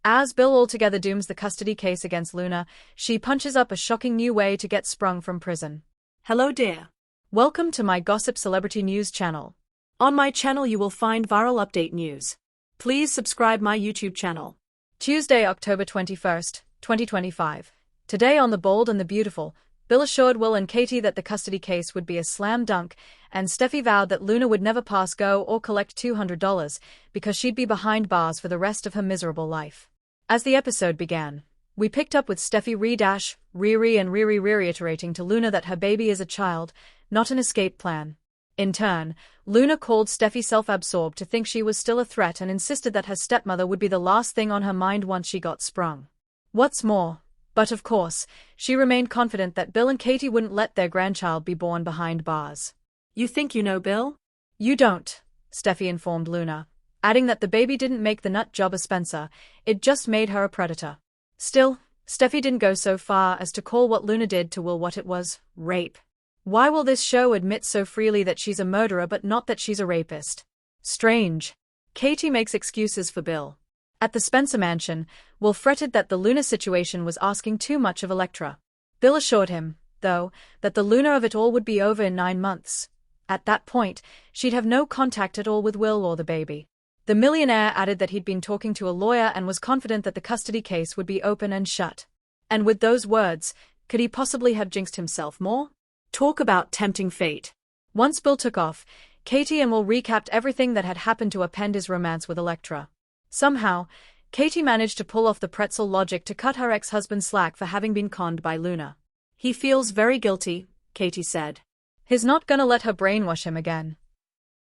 As Bill altogether dooms the custody case against Luna, she punches up a shocking new way to get Sprung from prison. Hello dear. Welcome to my Gossip Celebrity News channel. On my channel you will find viral update news. Please subscribe my YouTube channel. Tuesday, October 21st, 2025. Today on The Bold and the Beautiful, Bill assured Will and Katie that the custody case would be a slam dunk, and Steffi vowed that Luna would never pass go or collect $200 because she'd be behind bars for the rest of her miserable life. As the episode began, we picked up with Steffi Riri and Riri reiterating to Luna that her baby is a child, not an escape plan. In turn, Luna called Steffi self-absorbed to think she was still a threat and insisted that her stepmother would be the last thing on her mind once she got sprung. What's more, but of course, she remained confident that Bill and Katie wouldn't let their grandchild be born behind bars. You think you know Bill? You don't, Steffi informed Luna, adding that the baby didn't make the nut job a Spencer, it just made her a predator. Still, Steffi didn't go so far as to call what Luna did to Will what it was, rape. Why will this show admit so freely that she's a murderer but not that she's a rapist? Strange. Katie makes excuses for Bill. At the Spencer mansion, Will fretted that the Luna situation was asking too much of Electra. Bill assured him, though, that the Luna of it all would be over in 9 months. At that point, she'd have no contact at all with Will or the baby. The millionaire added that he'd been talking to a lawyer and was confident that the custody case would be open and shut. And with those words, could he possibly have jinxed himself more? Talk about tempting fate. Once Bill took off, Katie and Will recapped everything that had happened to append his romance with Electra. Somehow, Katie managed to pull off the pretzel logic to cut her ex-husband slack for having been conned by Luna. He feels very guilty, Katie said. He's not gonna let her brainwash him again.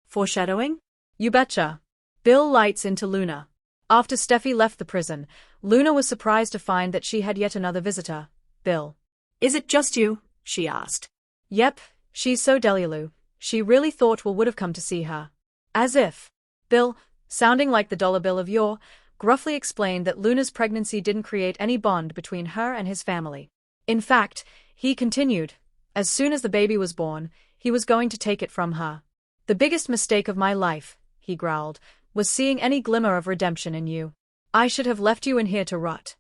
Foreshadowing? You betcha. Bill lights into Luna. After Steffi left the prison, Luna was surprised to find that she had yet another visitor, Bill. Is it just you? She asked. Yep, she's so delulu. She really thought Will would have come to see her. As if. Bill, sounding like the dollar bill of yore, gruffly explained that Luna's pregnancy didn't create any bond between her and his family. In fact, he continued, as soon as the baby was born, he was going to take it from her. The biggest mistake of my life, he growled, was seeing any glimmer of redemption in you. I should have left you in here to rot.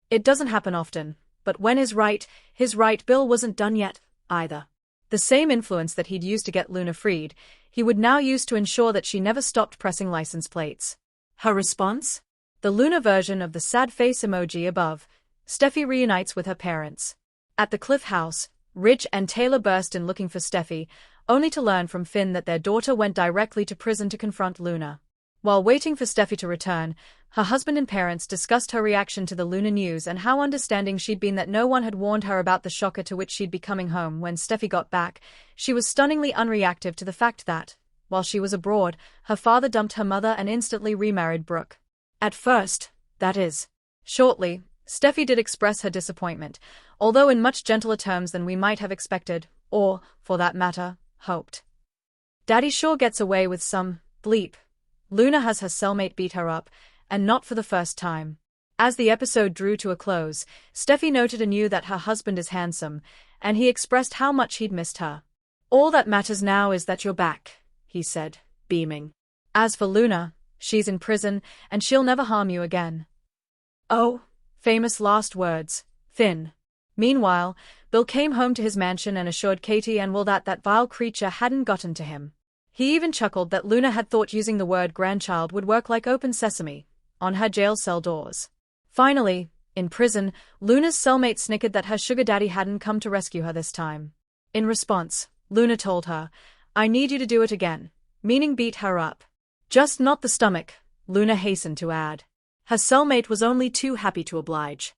It doesn't happen often, but when his right, Bill wasn't done yet, either. The same influence that he'd used to get Luna freed, he would now use to ensure that she never stopped pressing license plates. Her response? The Luna version of the sad face emoji above. Steffi reunites with her parents. At the Cliff House, Rich and Taylor burst in looking for Steffi, only to learn from Finn that their daughter went directly to prison to confront Luna. While waiting for Steffi to return, her husband and parents discussed her reaction to the Luna news and how understanding she'd been that no one had warned her about the shocker to which she'd be coming home when Steffi got back. She was stunningly unreactive to the fact that, while she was abroad, her father dumped her mother and instantly remarried Brooke. At first, that is. Shortly, Steffi did express her disappointment, although in much gentler terms than we might have expected, or, for that matter, hoped. Daddy sure gets away with some bleep. Luna has her cellmate beat her up, and not for the first time. As the episode drew to a close, Steffi noted anew that her husband is handsome, and he expressed how much he'd missed her. All that matters now is that you're back, he said, beaming. As for Luna, she's in prison, and she'll never harm you again. Oh, famous last words, Finn. Meanwhile, Bill came home to his mansion and assured Katie and Will that that vile creature hadn't gotten to him. He even chuckled that Luna had thought using the word grandchild would work like open sesame on her jail cell doors. Finally, in prison, Luna's cellmate snickered that her sugar daddy hadn't come to rescue her this time. In response, Luna told her, "I need you to do it again," meaning beat her up. "Just not the stomach," Luna hastened to add. Her cellmate was only too happy to oblige.